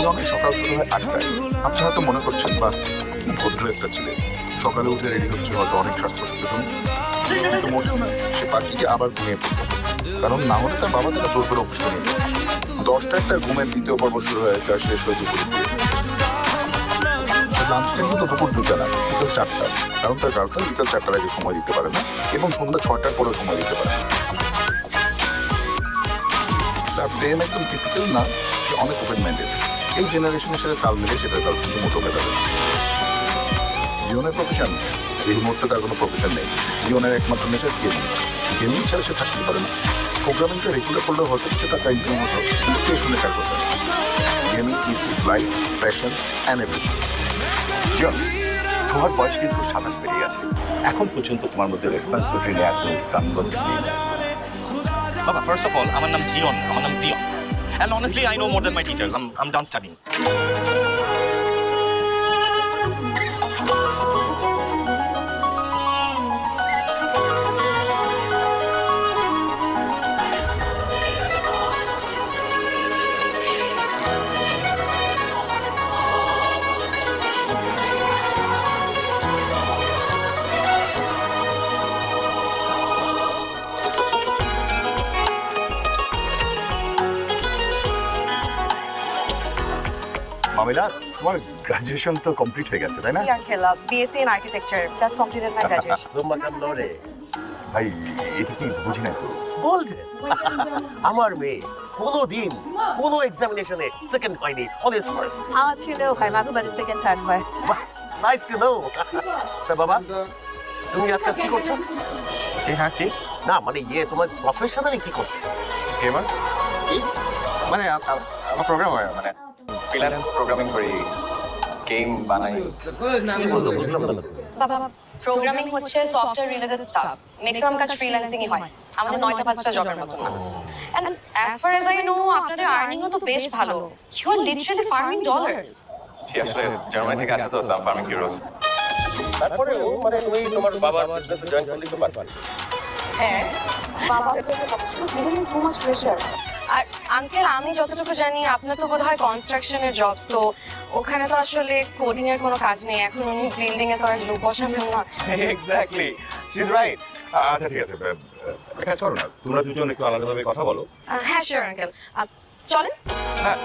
জিওনের সকাল শুরু হয় 8টায়। আপনি হয়তো মনে করছেন বা কি ভদ্র একটা ছেলে, সকালে উঠে রেডি হচ্ছে, হয়তো অনেক স্বাস্থ্য সচেতন। কিন্তু মোটেও না, সে পাখিকে আবার ঘুমিয়ে পড়তো, কারণ না হলে তার বাবা তারা জোর করে অফিসে নিয়ে যেত। 10টা একটা ঘুমের দ্বিতীয় পর্ব শুরু হয়, তা শেষ হয় দুপুরে দিয়ে। লাঞ্চ টাইম কিন্তু দুপুর 2টা না, বিকেল 4টা, কারণ তার গার্লফ্রেন্ড বিকেল 4টার আগে সময় দিতে পারে না এবং সন্ধ্যা 6টার পরেও সময় দিতে পারে না। তার প্রেম একদম টিপিক্যাল না, সে অনেক ওপেন মাইন্ডেড। এই জেনারেশনের সাথে তাল মিলে সেটা গার্লফ্রেন্ডকে মোটো মেটাবে। জীবনের প্রফেশন, এই মুহূর্তে তার কোনো প্রফেশন নেই। জীবনের একমাত্র নেশা গেমিং। গেমিং ছাড়া সে থাকতেই পারে না। প্রোগ্রামিংটা রেগুলার করলে হয়তো কিছু টাকা ইনকাম হতো, কিন্তু কে শুনে কার কথা। Gaming is his life, passion and everything. John, তোমার বয়স কিন্তু 27 পেরিয়ে গেছে। এখন পর্যন্ত তোমার মধ্যে রেসপন্সিবিলিটি নেওয়ার কোনো প্রাণবন্ত নেই। Baba, first of all, আমার নাম জিয়ন, আমার নাম জিয়ন. And honestly, I know more than my teachers. I'm done studying. মামিলা, তোমার গ্রাজুয়েশন তো কমপ্লিট হয়ে গেছে, তাই না? জি uncle, BSc in architecture, just completed my graduation. Zumba Lore, ভাই, এটা কি বুঝি না তো। বলছে আমার মেয়ে কোনোদিন কোনো এক্সামিনেশনে সেকেন্ড হয়নি, অলওয়েজ ফার্স্ট। আমার ছেলেও হয়, মাঝে মাঝে সেকেন্ড থার্ড হয়। Nice to know. তা বাবা, তুমি আজকাল কি করছো? জি হ্যাঁ, কি? না মানে তোমার প্রফেশনালি কি করছো? গেমার? কি? মানে আমার প্রোগ্রামার, মানে ফ্রিল্যান্স প্রোগ্রামিং করি, গেম বানাই। কি বলতো বুঝলাম না তো। বাবা, প্রোগ্রামিং হচ্ছে সফটওয়্যার রিলেটেড স্টাফ। ম্যাক্সিমাম কাজ ফ্রিল্যান্সিংই হয়। আমাদের 9টা 5টা জবের মতো না। And as far as I know, আপনাদের আর্নিংও তো বেশ ভালো। You are literally farming dollars. জি, আসলে জার্মানি থেকে আসা তো ফার্মিং ইউরোস। তারপরে মানে তুমি তোমার বাবার বিজনেসে জয়েন করলে তো পারবে। হ্যাঁ, বাবা তো গিভিং টু মাচ প্রেশার। আর আঙ্কেল, আমি যতটুকু জানি আপনার তো বোধহয় কনস্ট্রাকশনের জব, সো ওখানে তো আসলে কোডিং এর কোনো কাজ নেই। এখন উনি বিল্ডিং এ তো আর লোক বসাবেন না। Exactly, she is right. আচ্ছা ঠিক আছে, এক কাজ করো না, তোমরা দুজন একটু আলাদাভাবে কথা বলো। হ্যাঁ শিওর আঙ্কেল, চলেন। হ্যাঁ